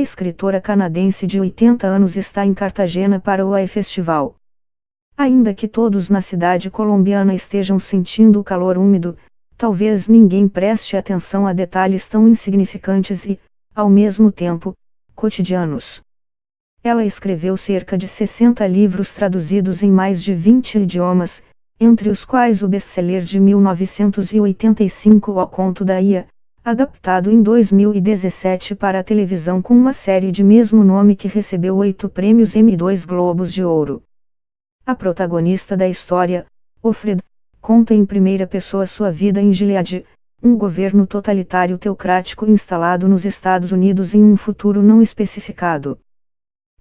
escritora canadense de 80 anos está em Cartagena para o AI Festival. Ainda que todos na cidade colombiana estejam sentindo o calor úmido, talvez ninguém preste atenção a detalhes tão insignificantes e, ao mesmo tempo, cotidianos. Ela escreveu cerca de 60 livros traduzidos em mais de 20 idiomas, entre os quais o best-seller de 1985 O Conto da Ia, adaptado em 2017 para a televisão com uma série de mesmo nome que recebeu 8 prêmios Emmy e 2 Globos de Ouro. A protagonista da história, Offred, conta em primeira pessoa sua vida em Gilead, um governo totalitário teocrático instalado nos Estados Unidos em um futuro não especificado.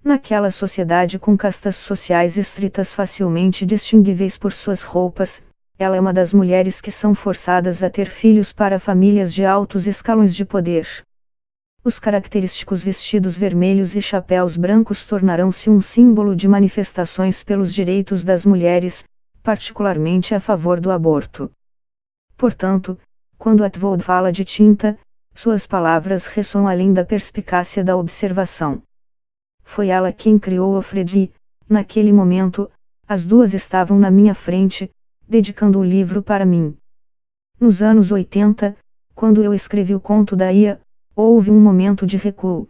Naquela sociedade com castas sociais estritas facilmente distinguíveis por suas roupas, ela é uma das mulheres que são forçadas a ter filhos para famílias de altos escalões de poder. Os característicos vestidos vermelhos e chapéus brancos tornarão-se um símbolo de manifestações pelos direitos das mulheres, particularmente a favor do aborto. Portanto, quando Atwood fala de tinta, suas palavras ressoam além da perspicácia da observação. Foi ela quem criou Offred e, naquele momento, as duas estavam na minha frente, dedicando o livro para mim. Nos anos 80, quando eu escrevi o Conto da Ia, houve um momento de recuo.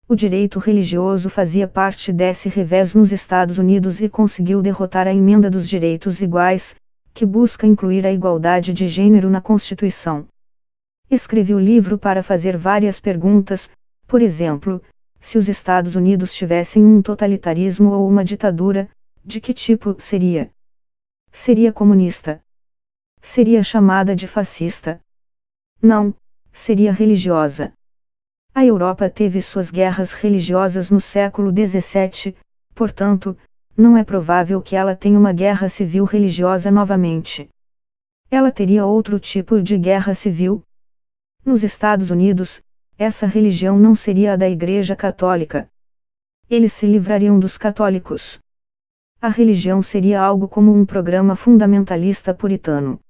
O direito religioso fazia parte desse revés nos Estados Unidos e conseguiu derrotar a Emenda dos Direitos Iguais, que busca incluir a igualdade de gênero na Constituição. Escrevi o livro para fazer várias perguntas, por exemplo, se os Estados Unidos tivessem um totalitarismo ou uma ditadura, de que tipo seria? Seria comunista? Seria chamada de fascista? Não, seria religiosa. A Europa teve suas guerras religiosas no século XVII, portanto, não é provável que ela tenha uma guerra civil religiosa novamente. Ela teria outro tipo de guerra civil? Nos Estados Unidos, essa religião não seria a da Igreja Católica. Eles se livrariam dos católicos. A religião seria algo como um programa fundamentalista puritano.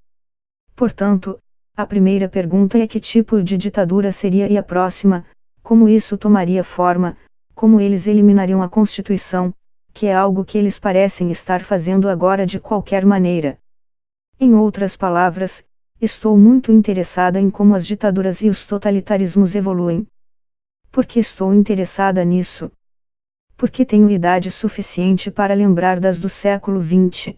Portanto, a primeira pergunta é que tipo de ditadura seria e a próxima, como isso tomaria forma, como eles eliminariam a Constituição, que é algo que eles parecem estar fazendo agora de qualquer maneira. Em outras palavras, estou muito interessada em como as ditaduras e os totalitarismos evoluem. Por que estou interessada nisso? Porque tenho idade suficiente para lembrar das do século XX.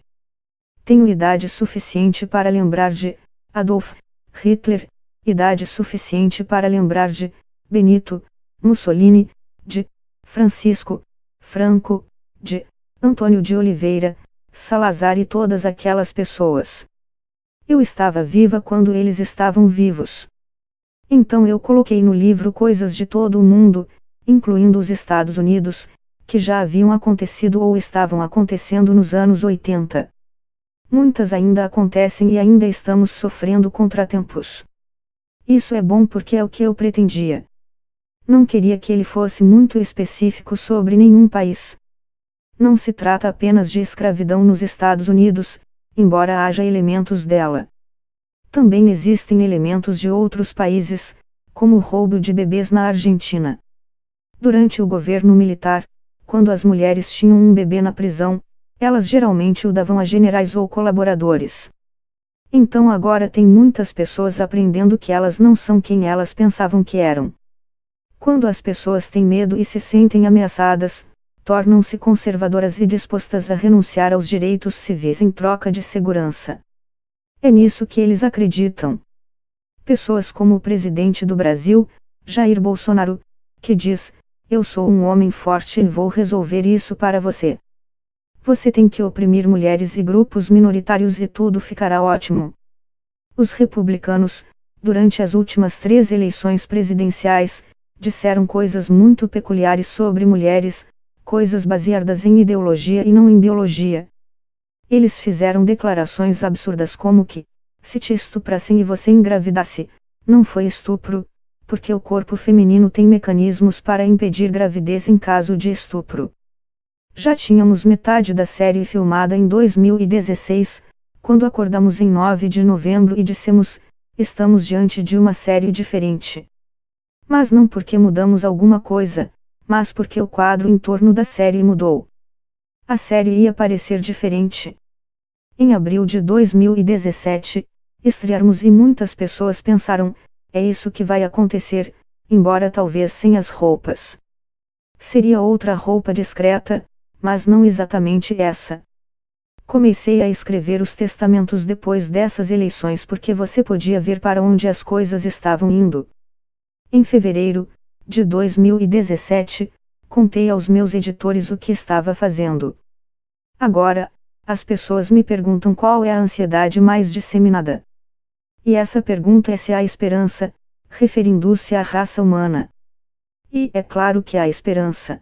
Tenho idade suficiente para lembrar de Adolf Hitler, idade suficiente para lembrar de Benito Mussolini, de Francisco Franco, de Antônio de Oliveira, Salazar e todas aquelas pessoas. Eu estava viva quando eles estavam vivos. Então eu coloquei no livro coisas de todo o mundo, incluindo os Estados Unidos, que já haviam acontecido ou estavam acontecendo nos anos 80. Muitas ainda acontecem e ainda estamos sofrendo contratempos. Isso é bom porque é o que eu pretendia. Não queria que ele fosse muito específico sobre nenhum país. Não se trata apenas de escravidão nos Estados Unidos, embora haja elementos dela. Também existem elementos de outros países, como o roubo de bebês na Argentina. Durante o governo militar, quando as mulheres tinham um bebê na prisão, elas geralmente o davam a generais ou colaboradores. Então agora tem muitas pessoas aprendendo que elas não são quem elas pensavam que eram. Quando as pessoas têm medo e se sentem ameaçadas, tornam-se conservadoras e dispostas a renunciar aos direitos civis em troca de segurança. É nisso que eles acreditam. Pessoas como o presidente do Brasil, Jair Bolsonaro, que diz: "Eu sou um homem forte e vou resolver isso para você. Você tem que oprimir mulheres e grupos minoritários e tudo ficará ótimo." Os republicanos, durante as últimas 3 eleições presidenciais, disseram coisas muito peculiares sobre mulheres, coisas baseadas em ideologia e não em biologia. Eles fizeram declarações absurdas como que, se te estuprassem e você engravidasse, não foi estupro, porque o corpo feminino tem mecanismos para impedir gravidez em caso de estupro. Já tínhamos metade da série filmada em 2016, quando acordamos em 9 de novembro e dissemos: estamos diante de uma série diferente. Mas não porque mudamos alguma coisa, mas porque o quadro em torno da série mudou. A série ia parecer diferente. Em abril de 2017, estrearmos e muitas pessoas pensaram, é isso que vai acontecer, embora talvez sem as roupas. Seria outra roupa discreta, mas não exatamente essa. Comecei a escrever os testamentos depois dessas eleições porque você podia ver para onde as coisas estavam indo. Em fevereiro de 2017, contei aos meus editores o que estava fazendo. Agora, as pessoas me perguntam qual é a ansiedade mais disseminada. E essa pergunta é se há esperança, referindo-se à raça humana. E é claro que há esperança.